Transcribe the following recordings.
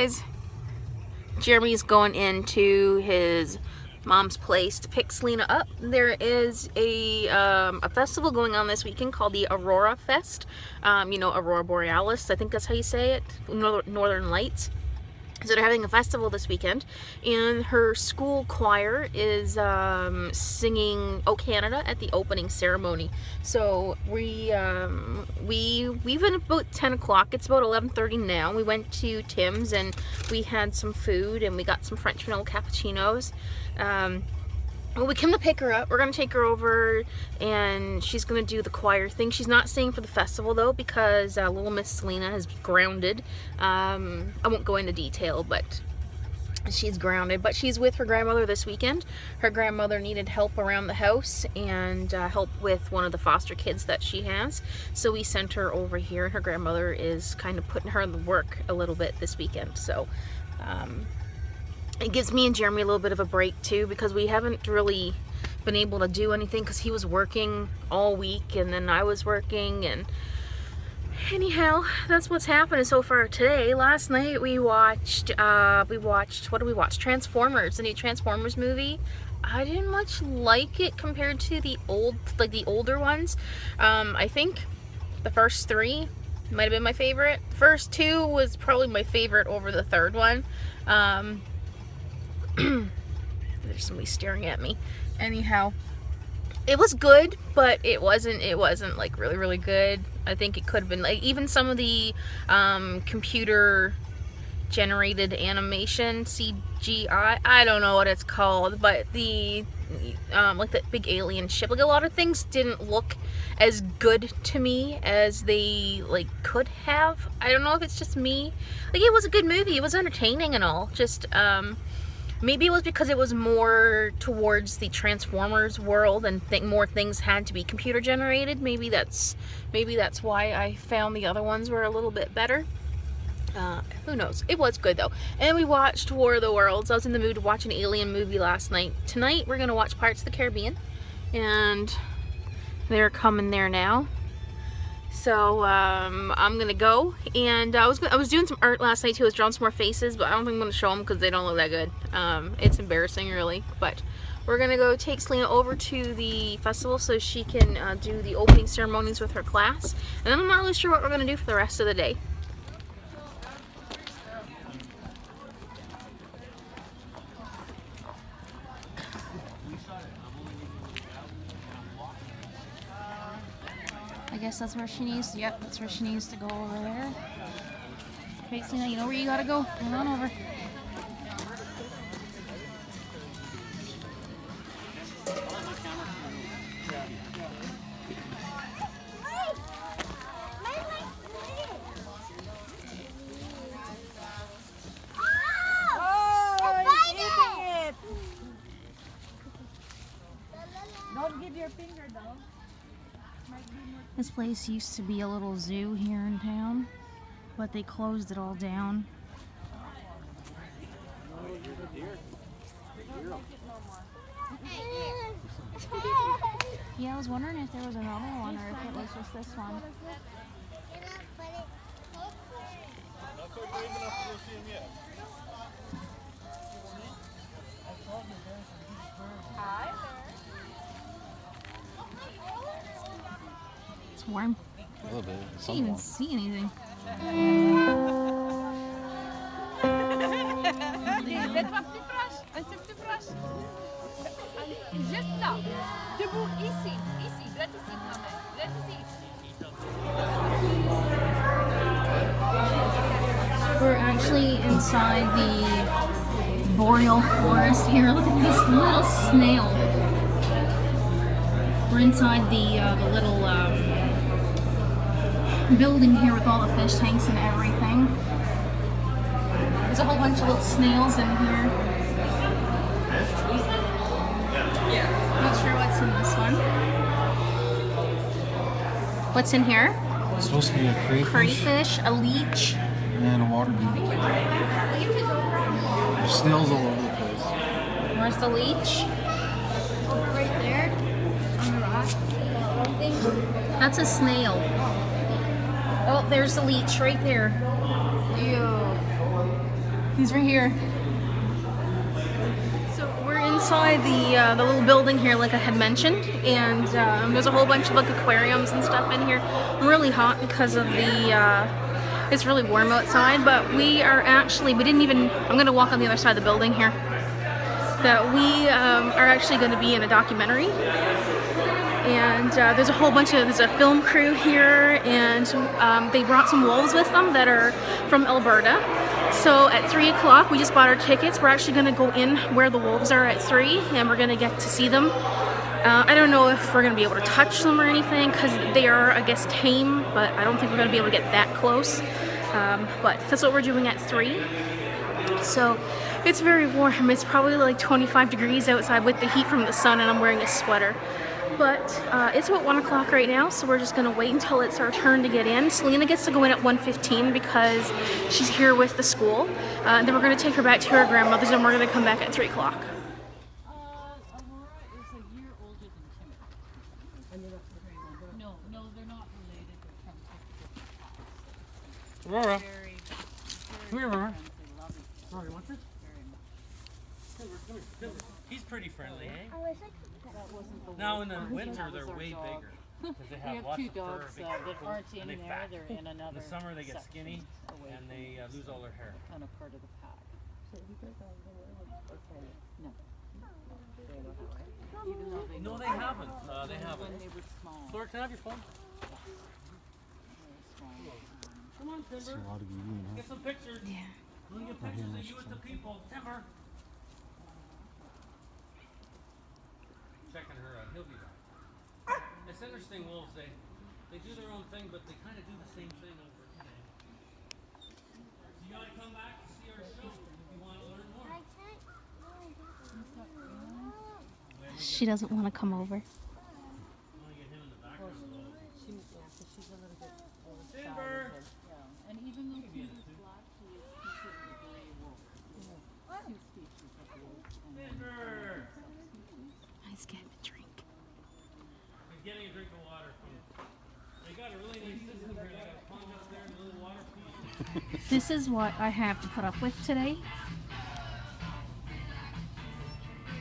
guys, Jeremy's going into his mom's place to pick Selena up. There is a festival going on this weekend called the Aurora Fest. You know, Aurora Borealis, I think that's how you say it, Northern Lights. So they're having a festival this weekend, and her school choir is singing "O Canada" at the opening ceremony. So we've been about 10 o'clock. It's about 11:30 now. We went to Tim's and we had some food and we got some French vanilla cappuccinos. Well, we come to pick her up. We're gonna take her over and she's gonna do the choir thing. She's not staying for the festival though, because little Miss Selena is grounded. I won't go into detail, but she's grounded. But she's with her grandmother this weekend. Her grandmother needed help around the house and help with one of the foster kids that she has. So we sent her over here. Her grandmother is kind of putting her in the work a little bit this weekend. So it gives me and Jeremy a little bit of a break too, because we haven't really been able to do anything because he was working all week and then I was working, and anyhow, that's what's happening so far today. Last night we watched what did we watch? Transformers, the new Transformers movie. I didn't much like it compared to the older ones. I think the first three might have been my favorite. The first two was probably my favorite over the third one. There's somebody staring at me. Anyhow, it was good, but it wasn't like really good. I think it could have been like even some of the computer generated animation, CGI, I don't know what it's called, but the like the big alien ship, like a lot of things didn't look as good to me as they like could have. I don't know if it's just me. Like, it was a good movie, it was entertaining and all, just maybe it was because it was more towards the Transformers world and more things had to be computer generated. Maybe that's why I found the other ones were a little bit better. Who knows? It was good though. And we watched War of the Worlds. I was in the mood to watch an alien movie last night. Tonight we're gonna watch Pirates of the Caribbean, and they're coming there now. So I'm gonna go, and I was doing some art last night too. I was drawing some more faces, but I don't think I'm gonna show them because they don't look that good. It's embarrassing really, but we're gonna go take Selena over to the festival so she can do the opening ceremonies with her class, and then I'm not really sure what we're gonna do for the rest of the day. I guess that's where she needs. Yep, that's where she needs to go over there. Okay, Selena, you know where you gotta go. Come on over. Don't give your finger though. This place used to be a little zoo here in town, but they closed it all down. Yeah, I was wondering if there was another one or if it was just this one. It's warm. A little bit. I can't even see anything. Faites-moi plus proche, un petit peu plus proche. Juste là. Debout, ici, ici, là ici, là ici. We're actually inside the boreal forest here. Look at this little snail. We're inside the little building here with all the fish tanks and everything. There's a whole bunch of little snails in here. Not sure what's in this one. What's in here? It's supposed to be a crayfish. Crayfish, a leech. And a water beetle. There's snails all over the place. Where's the leech? Right there, on the rock. That's a snail. Oh, there's the leech right there. Ew. He's right here. So we're inside the little building here, like I had mentioned, and there's a whole bunch of like aquariums and stuff in here. Really hot because of the. It's really warm outside, but we didn't even. I'm gonna walk on the other side of the building here. That we are actually going to be in a documentary, and there's a film crew here, and they brought some wolves with them that are from Alberta. So at 3 o'clock, we just bought our tickets. We're actually going to go in where the wolves are at 3, and we're going to get to see them. I don't know if we're going to be able to touch them or anything, because they are, I guess, tame, but I don't think we're going to be able to get that close. But that's what we're doing at 3. So it's very warm. It's probably like 25 degrees outside with the heat from the sun, and I'm wearing a sweater. But it's about 1 o'clock right now, so we're just going to wait until it's our turn to get in. Selena gets to go in at 1:15 because she's here with the school. Then we're going to take her back to her grandmother's, and we're going to come back at 3 o'clock. Aurora is a year older than Timmy. No, they're not related. They're from Aurora. very, Come here, Aurora. they love each other Aurora, you want this? very much. He's pretty friendly, eh? That wasn't the Now in worst the part. winter That was they're our way dog. bigger because they We have have lots two of fur, dogs big that coat, aren't in and they there. fat. They're in another. In the summer they get skinny section away and from they lose all their hair. kind of part of the pack. So you guys all know no. Even though they No, know they haven't. They when haven't. they were small. Laura, can I have your phone? Very small. Come on, It's a Timber. lot of eating, huh? Get some pictures. Yeah. Let me get pictures of you with the people. Timber. Checking her out. He'll be back. It's interesting, wolves. They do their own thing, but they kind of do the same thing over today. So you gotta come back to see our show if you want to learn more. She doesn't want to come over. I want to get him in the back. She's a little bit Timber. yeah. And even though she's black, she is considered a gray wolf. Two species of wolf. Timber. Nice, get a drink. He's getting a drink of water from. They got a really nice system here. They got a pond up there and a little water feed. This is what I have to put up with today.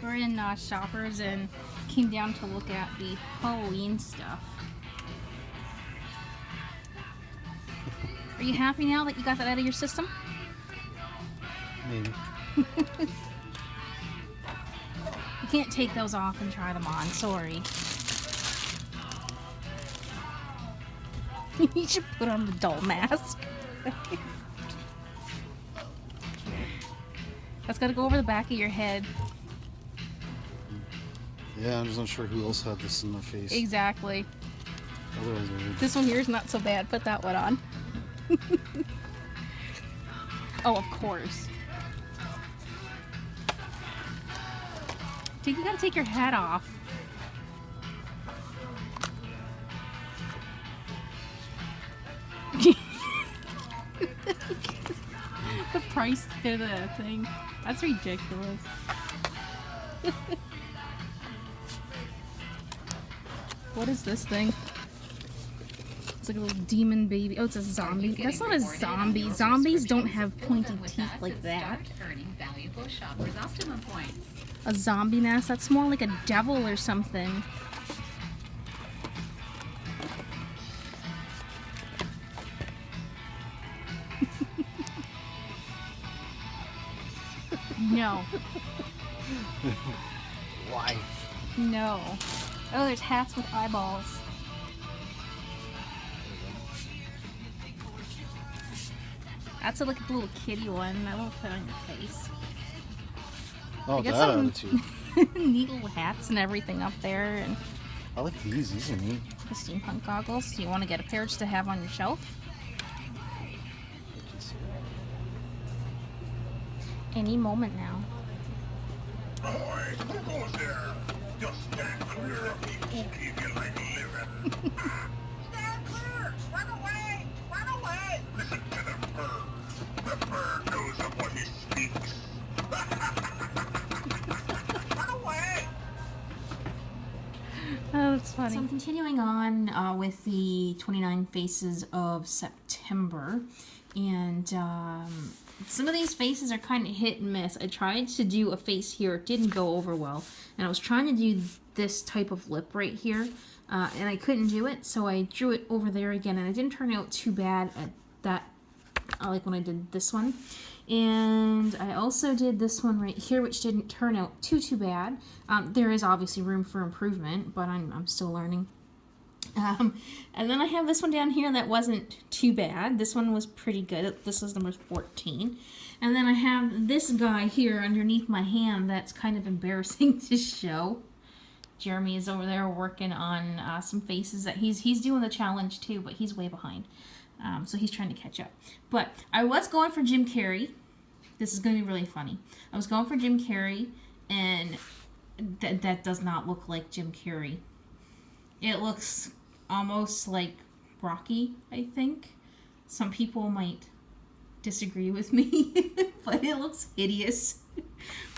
We're in Shoppers and came down to look at the Halloween stuff. Are you happy now that you got that out of your system? Maybe. You can't take those off and try them on, sorry. You should put on the doll mask. That's gotta go over the back of your head. Yeah, I'm just not sure who else had this in their face. Exactly. Otherwise, I would. This one here is not so bad. Put that one on. Oh, of course. You gotta take your hat off. The price to the thing. That's ridiculous. What is this thing? It's like a little demon baby. Oh, it's a zombie. That's not a zombie. Zombies don't have pointy teeth like that. Earning valuable shoppers optimum points. A zombie mask? That's more like a devil or something. No. Why? No. Oh, there's hats with eyeballs. That's like a little kitty one. That won't fit on your face. Oh, I guess that some attitude. neat little hats and everything up there, and I like these. These are neat. the steampunk goggles. You want to get a pair just to have on your shelf? Any moment now. Oh, that's funny. So I'm continuing on with the 29 Faces of September. And some of these faces are kind of hit and miss. I tried to do a face here. It didn't go over well. And I was trying to do this type of lip right here. And I couldn't do it. So I drew it over there again. And it didn't turn out too bad at that. Like when I did this one. And I also did this one right here, which didn't turn out too bad. There is obviously room for improvement, but I'm still learning. And then I have this one down here that wasn't too bad. This one was pretty good. This is number 14. And then I have this guy here underneath my hand that's kind of embarrassing to show. Jeremy is over there working on some faces that he's doing the challenge too, but he's way behind. So he's trying to catch up. But I was going for Jim Carrey. This is going to be really funny. I was going for Jim Carrey, and that does not look like Jim Carrey. It looks almost like Rocky, I think. Some people might disagree with me, but it looks hideous.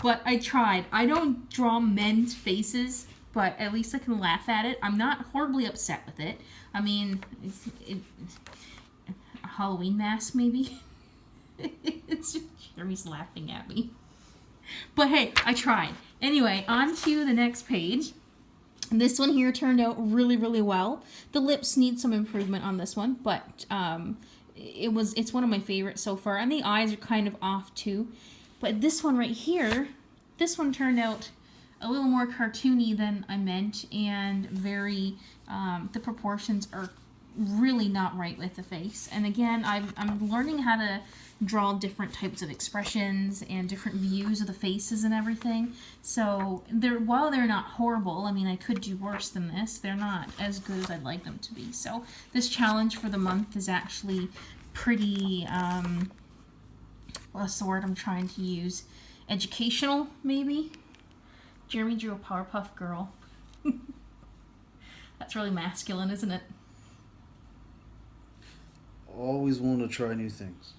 But I tried. I don't draw men's faces, but at least I can laugh at it. I'm not horribly upset with it. I mean, a Halloween mask, maybe? It's just Jeremy's laughing at me. But hey, I tried. Anyway, on to the next page. This one here turned out really, really well. The lips need some improvement on this one, but it's one of my favorites so far. And the eyes are kind of off too. But this one right here, this one turned out a little more cartoony than I meant, and very, the proportions are really not right with the face. And again, I'm learning how to draw different types of expressions and different views of the faces and everything. So while they're not horrible, I mean, I could do worse than this, they're not as good as I'd like them to be. So this challenge for the month is actually pretty, what's the word I'm trying to use? Educational, maybe? Jeremy drew a Powerpuff Girl. That's really masculine, isn't it? Always want to try new things.